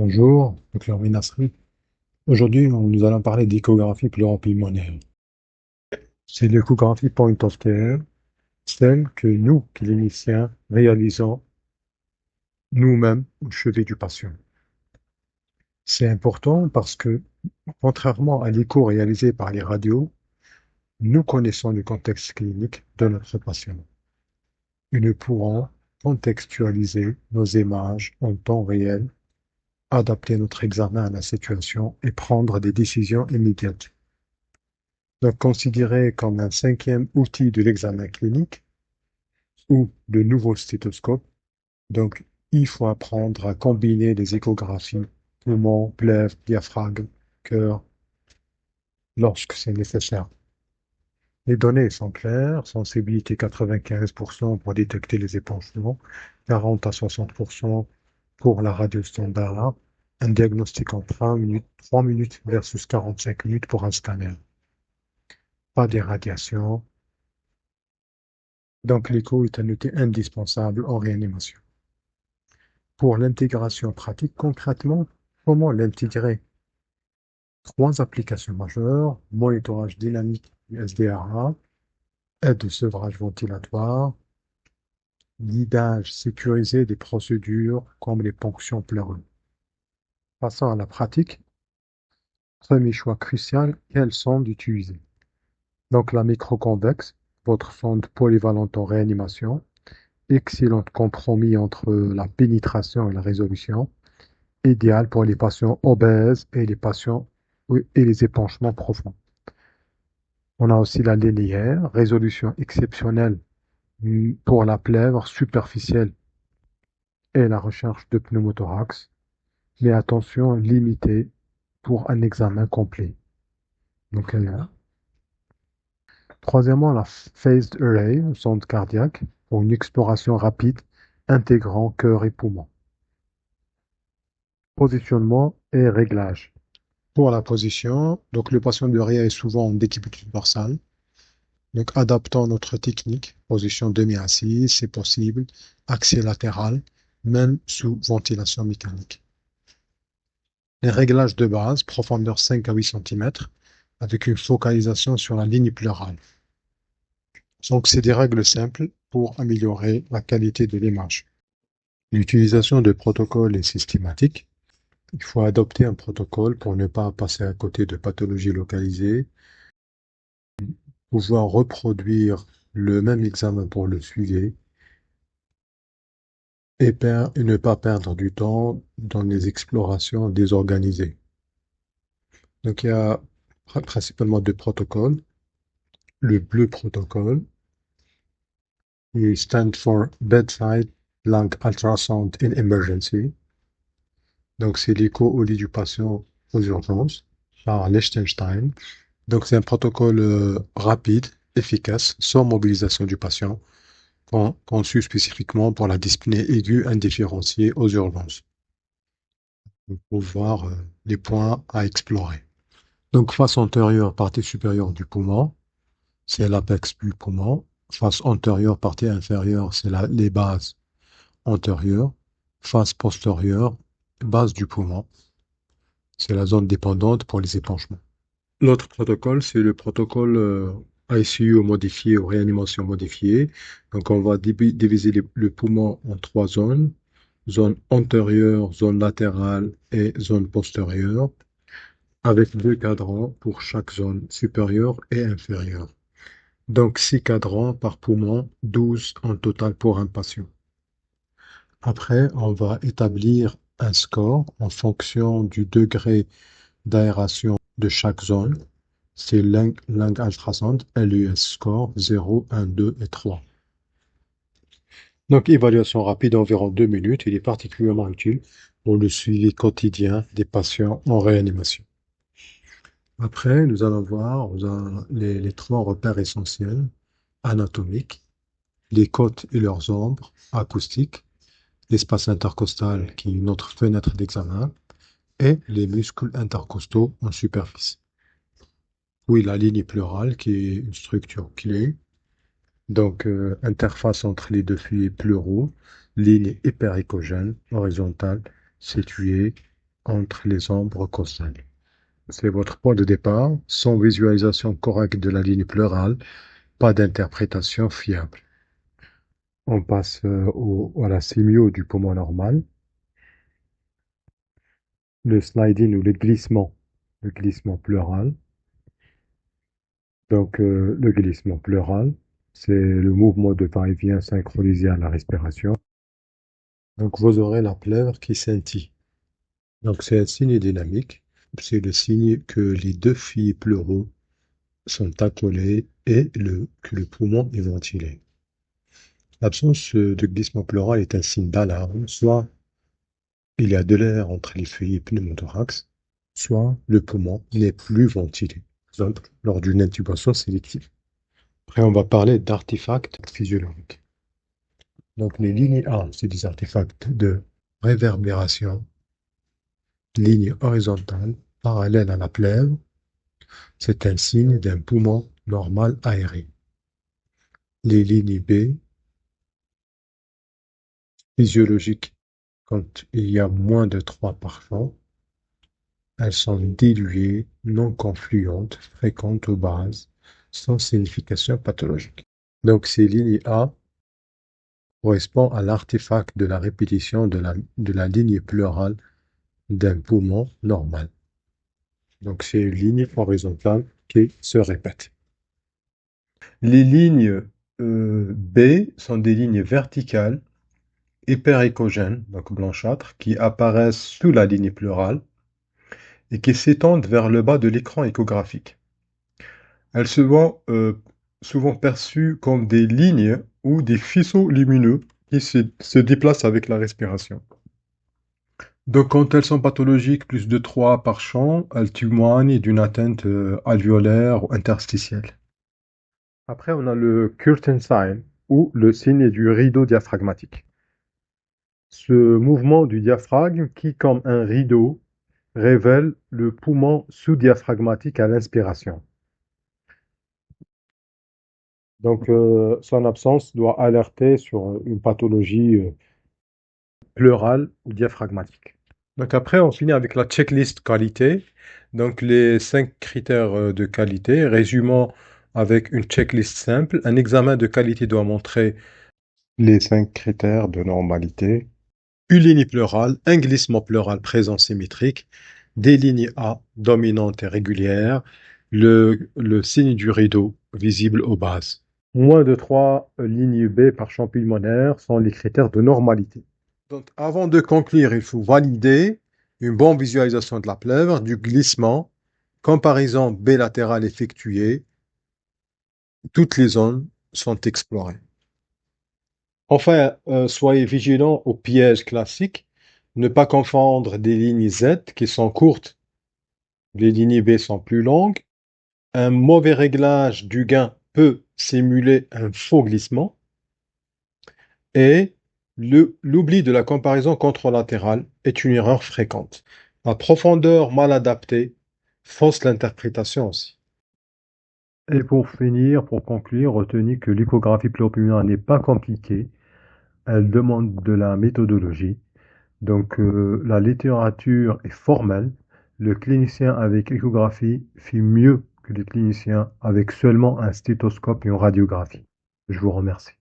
Bonjour, docteur Minasri. Aujourd'hui, nous allons parler d'échographie pleuropulmonaire. C'est l'échographie point of care, celle que nous, cliniciens, réalisons nous-mêmes au chevet du patient. C'est important parce que, contrairement à l'écho réalisé par les radios, nous connaissons le contexte clinique de notre patient et nous pourrons contextualiser nos images en temps réel, adapter notre examen à la situation et prendre des décisions immédiates. Donc considéré comme un cinquième outil de l'examen clinique ou de nouveau stéthoscope, donc il faut apprendre à combiner les échographies, poumons, plèvres, diaphragme, cœur, lorsque c'est nécessaire. Les données sont claires, sensibilité 95% pour détecter les épanchements, 40 à 60% pour la radio standard, un diagnostic en 3 minutes versus 45 minutes pour un scanner. Pas d'irradiation. Donc l'écho est un outil indispensable en réanimation. Pour l'intégration pratique, concrètement, comment l'intégrer? Trois applications majeures: monitorage dynamique du SDRA, aide de sevrage ventilatoire, guidage sécurisé des procédures comme les ponctions pleureuses. Passons à la pratique. Premier choix crucial, quelle sonde utiliser? Donc la microconvexe, votre sonde polyvalente en réanimation, excellent compromis entre la pénétration et la résolution, idéal pour les patients obèses et les patients et les épanchements profonds. On a aussi la linéaire, résolution exceptionnelle pour la plèvre superficielle et la recherche de pneumothorax, mais attention limitée pour un examen complet. Donc, troisièmement, la phased array, sonde cardiaque, pour une exploration rapide intégrant cœur et poumon. Positionnement et réglage. Pour la position, donc le patient de RIA est souvent en décubitus dorsal. Donc adaptons notre technique, position demi-assise, c'est possible, axial latéral, même sous ventilation mécanique. Les réglages de base, profondeur 5 à 8 cm, avec une focalisation sur la ligne pleurale. Donc c'est des règles simples pour améliorer la qualité de l'image. L'utilisation de protocoles est systématique. Il faut adopter un protocole pour ne pas passer à côté de pathologies localisées, pouvoir reproduire le même examen pour le suivi et ne pas perdre du temps dans les explorations désorganisées. Donc il y a principalement deux protocoles. Le bleu protocole, il stand for Bedside Lung Ultrasound in Emergency. Donc c'est l'écho au lit du patient aux urgences par Liechtenstein. Donc c'est un protocole rapide, efficace, sans mobilisation du patient, conçu spécifiquement pour la dyspnée aiguë indifférenciée aux urgences. Pour voir les points à explorer. Donc face antérieure, partie supérieure du poumon, c'est l'apex du poumon. Face antérieure, partie inférieure, c'est les bases antérieures. Face postérieure, base du poumon. C'est la zone dépendante pour les épanchements. L'autre protocole, c'est le protocole ICU modifié ou réanimation modifiée. Donc, on va diviser le poumon en trois zones. Zone antérieure, zone latérale et zone postérieure, avec deux cadrans pour chaque zone supérieure et inférieure. Donc, 6 cadrans par poumon, 12 en total pour un patient. Après, on va établir un score en fonction du degré d'aération de chaque zone. C'est lung ultrasound, LUS score 0, 1, 2 et 3. Donc, évaluation rapide environ 2 minutes. Il est particulièrement utile pour le suivi quotidien des patients en réanimation. Après, nous allons voir les trois repères essentiels anatomiques, les côtes et leurs ombres acoustiques, l'espace intercostal qui est notre fenêtre d'examen, et les muscles intercostaux en superficie. Oui, la ligne pleurale qui est une structure clé, donc interface entre les deux fluides pleuraux, ligne hyperéchogène horizontale située entre les ombres costales. C'est votre point de départ, sans visualisation correcte de la ligne pleurale, pas d'interprétation fiable. On passe à la sémio du poumon normal, le sliding ou le glissement pleural. Donc le glissement pleural, c'est le mouvement de va-et-vient synchronisé à la respiration. Donc vous aurez la pleure qui scintille. Donc c'est un signe dynamique, c'est le signe que les deux filles pleuraux sont accolés et que le poumon est ventilé. L'absence de glissement pleural est un signe d'alarme, soit il y a de l'air entre les feuillets pneumothorax, soit le poumon n'est plus ventilé, par exemple lors d'une intubation sélective. Après, on va parler d'artefacts physiologiques. Donc les lignes A, c'est des artefacts de réverbération, ligne horizontale, parallèle à la plèvre, c'est un signe d'un poumon normal aéré. Les lignes B, physiologiques, quand il y a moins de 3 par champ, elles sont diluées, non confluentes, fréquentes aux bases, sans signification pathologique. Donc ces lignes A correspondent à l'artefact de la répétition de la ligne pleurale d'un poumon normal. Donc c'est une ligne horizontale qui se répète. Les lignes B sont des lignes verticales hyperéchogènes, donc blanchâtres, qui apparaissent sous la ligne pleurale et qui s'étendent vers le bas de l'écran échographique. Elles sont souvent perçues comme des lignes ou des faisceaux lumineux qui se déplacent avec la respiration. Donc quand elles sont pathologiques, plus de 3 par champ, elles témoignent d'une atteinte alvéolaire ou interstitielle. Après, on a le curtain sign, ou le signe du rideau diaphragmatique. Ce mouvement du diaphragme qui, comme un rideau, révèle le poumon sous-diaphragmatique à l'inspiration. Donc, son absence doit alerter sur une pathologie pleurale ou diaphragmatique. Donc après, on finit avec la checklist qualité. Donc les 5 critères de qualité, résumant avec une checklist simple. Un examen de qualité doit montrer les 5 critères de normalité. Une ligne pleurale, un glissement pleural présent symétrique, des lignes A dominantes et régulières, le signe du rideau visible aux bases. Moins de 3 lignes B par champ pulmonaire sont les critères de normalité. Donc, avant de conclure, il faut valider une bonne visualisation de la plèvre, du glissement, comparaison B latérale effectuée. Toutes les zones sont explorées. Enfin, soyez vigilants aux pièges classiques. Ne pas confondre des lignes Z qui sont courtes. Les lignes B sont plus longues. Un mauvais réglage du gain peut simuler un faux glissement. Et l'oubli de la comparaison contralatérale est une erreur fréquente. La profondeur mal adaptée fausse l'interprétation aussi. Et pour finir, pour conclure, retenez que l'échographie pleuropulmonaire n'est pas compliquée. Elle demande de la méthodologie. Donc la littérature est formelle. Le clinicien avec échographie fait mieux que le clinicien avec seulement un stéthoscope et une radiographie. Je vous remercie.